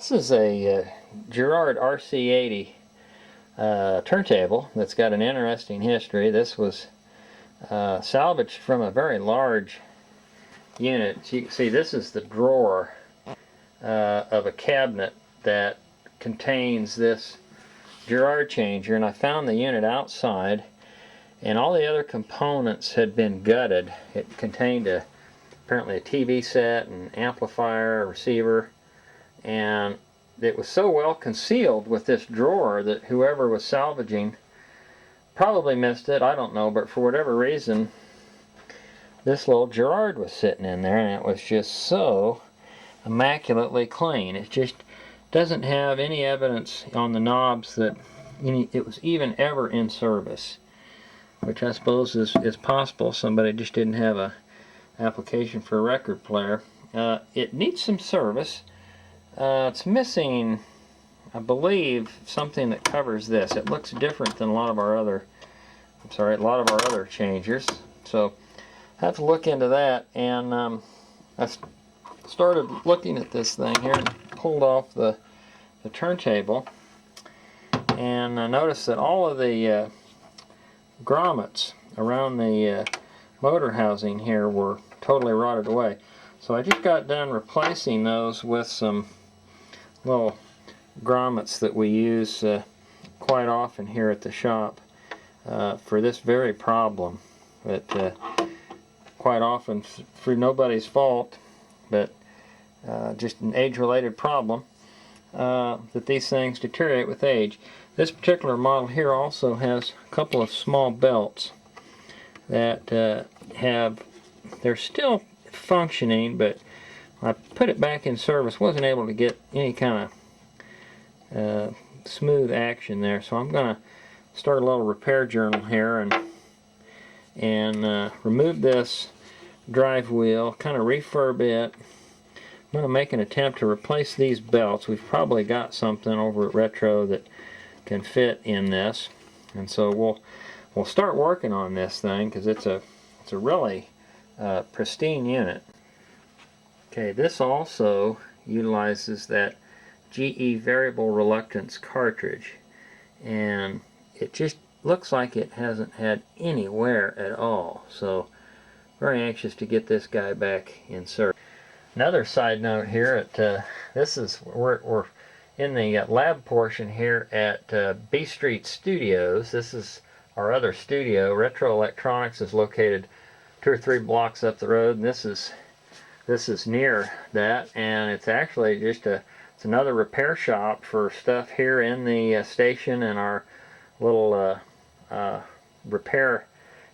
This is a Garrard RC80 turntable that's got an interesting history. This was salvaged from a very large unit. So you can see this is the drawer of a cabinet that contains this Garrard changer, and I found the unit outside, and all the other components had been gutted. It contained apparently a TV set, an amplifier, a receiver, and it was so well concealed with this drawer that whoever was salvaging probably missed it, I don't know, but for whatever reason this little Garrard was sitting in there, and it was just so immaculately clean. It just doesn't have any evidence on the knobs that it was even ever in service, which I suppose is possible. Somebody just didn't have a application for a record player. It needs some service. It's missing, I believe, something that covers this. It looks different than a lot of our other changers. So I have to look into that. And I started looking at this thing here and pulled off the turntable, and I noticed that all of the grommets around the motor housing here were totally rotted away. So I just got done replacing those with some little grommets that we use quite often here at the shop for this very problem. But quite often, for nobody's fault, but just an age-related problem, that these things deteriorate with age. This particular model here also has a couple of small belts that they're still functioning, but I put it back in service, wasn't able to get any kind of smooth action there, so I'm going to start a little repair journal here and remove this drive wheel, kind of refurb it. I'm going to make an attempt to replace these belts. We've probably got something over at Retro that can fit in this, and so we'll start working on this thing because it's a really pristine unit. Okay, this also utilizes that GE variable reluctance cartridge, and it just looks like it hasn't had any wear at all. So very anxious to get this guy back in service. Another side note here at we're in the lab portion here at B Street Studios. This is our other studio. Retro Electronics is located 2 or 3 blocks up the road, and this is near that, and it's actually just it's another repair shop for stuff here in the station and our little repair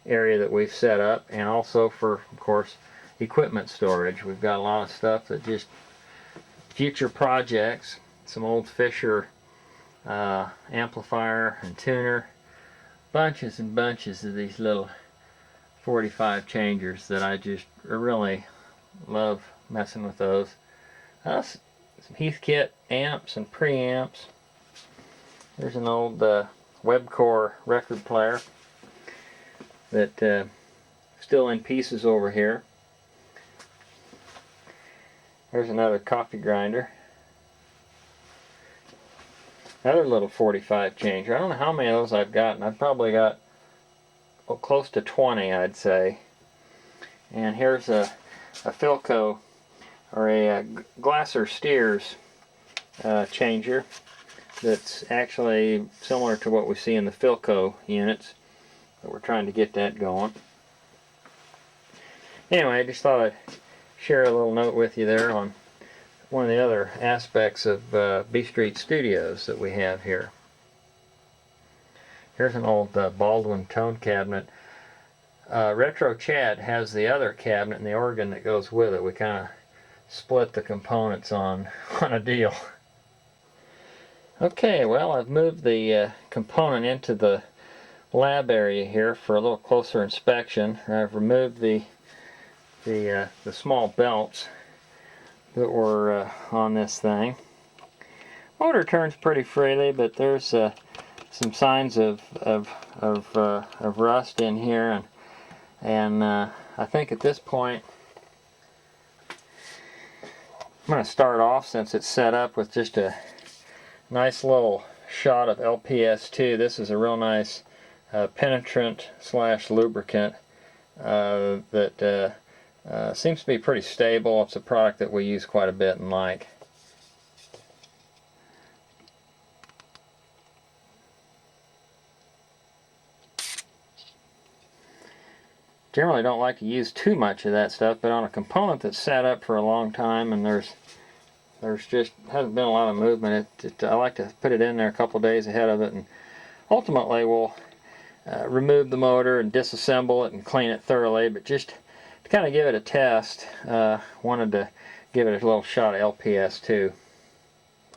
area that we've set up, and also for, of course, equipment storage. We've got a lot of stuff that just future projects, some old Fisher amplifier and tuner, bunches and bunches of these little 45 changers that I just really love messing with those. Some Heathkit amps and preamps. There's an old Webcore record player that still in pieces over here. There's another coffee grinder. Another little 45 changer. I don't know how many of those I've gotten. I've probably got close to 20, I'd say. And here's a Philco, or a Glasser Steers changer that's actually similar to what we see in the Philco units, but we're trying to get that going. Anyway, I just thought I'd share a little note with you there on one of the other aspects of B Street Studios that we have here. Here's an old Baldwin tone cabinet. Retro Chad has the other cabinet and the organ that goes with it. We kind of split the components on a deal. Okay, well, I've moved the component into the lab area here for a little closer inspection. I've removed the small belts that were on this thing. Motor turns pretty freely, but there's some signs of rust in here, and I think at this point I'm going to start off, since it's set up, with just a nice little shot of LPS2. This is a real nice penetrant / lubricant that seems to be pretty stable. It's a product that we use quite a bit and like. Generally don't like to use too much of that stuff, but on a component that's sat up for a long time and there's just hasn't been a lot of movement, I like to put it in there a couple days ahead of it, and ultimately we'll remove the motor and disassemble it and clean it thoroughly. But just to kind of give it a test, wanted to give it a little shot of LPS2.